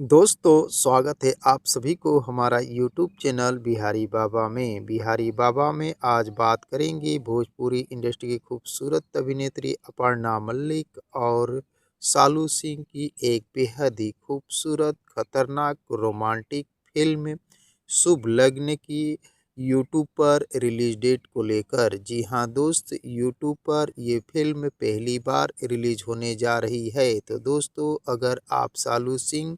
दोस्तों स्वागत है आप सभी को हमारा यूट्यूब चैनल बिहारी बाबा में। बिहारी बाबा में आज बात करेंगे भोजपुरी इंडस्ट्री की खूबसूरत अभिनेत्री अपर्णा मल्लिक और सालू सिंह की एक बेहद ही खूबसूरत खतरनाक रोमांटिक फिल्म शुभ लग्न की यूट्यूब पर रिलीज डेट को लेकर। जी हां दोस्त, यूट्यूब पर ये फिल्म पहली बार रिलीज होने जा रही है। तो दोस्तों, अगर आप सालू सिंह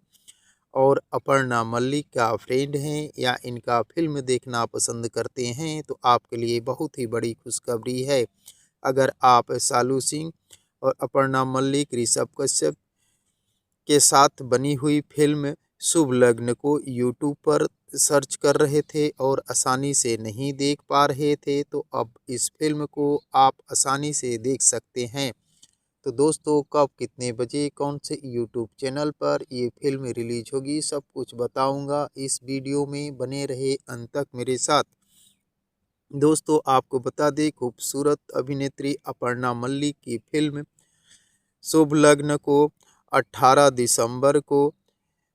और अपर्णा मल्लिक का फ्रेंड हैं या इनका फिल्म देखना पसंद करते हैं तो आपके लिए बहुत ही बड़ी खुशखबरी है। अगर आप सालू सिंह और अपर्णा मल्लिक, ऋषभ कश्यप के साथ बनी हुई फिल्म शुभ लग्न को यूट्यूब पर सर्च कर रहे थे और आसानी से नहीं देख पा रहे थे, तो अब इस फिल्म को आप आसानी से देख सकते हैं। तो दोस्तों, कब, कितने बजे, कौन से यूट्यूब चैनल पर ये फिल्म रिलीज होगी, सब कुछ बताऊंगा इस वीडियो में। बने रहे अंत तक मेरे साथ। दोस्तों, आपको बता दें, खूबसूरत अभिनेत्री अपर्णा मल्लिक की फिल्म शुभ लग्न को 18 दिसंबर को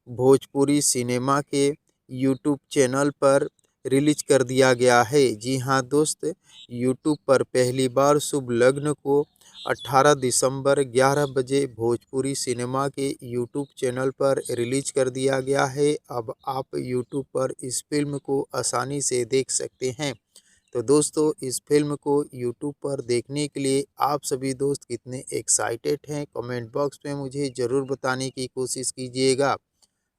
भोजपुरी सिनेमा के यूट्यूब चैनल पर रिलीज कर दिया गया है। जी हां दोस्त, यूट्यूब पर पहली बार शुभ लग्न को 18 दिसंबर 11 बजे भोजपुरी सिनेमा के यूट्यूब चैनल पर रिलीज कर दिया गया है। अब आप यूट्यूब पर इस फिल्म को आसानी से देख सकते हैं। तो दोस्तों, इस फिल्म को यूट्यूब पर देखने के लिए आप सभी दोस्त कितने एक्साइटेड हैं, कमेंट बॉक्स में मुझे ज़रूर बताने की कोशिश कीजिएगा।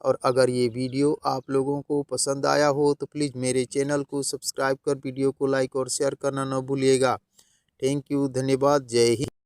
और अगर ये वीडियो आप लोगों को पसंद आया हो तो प्लीज़ मेरे चैनल को सब्सक्राइब कर वीडियो को लाइक और शेयर करना न भूलिएगा। थैंक यू, धन्यवाद, जय हिंद।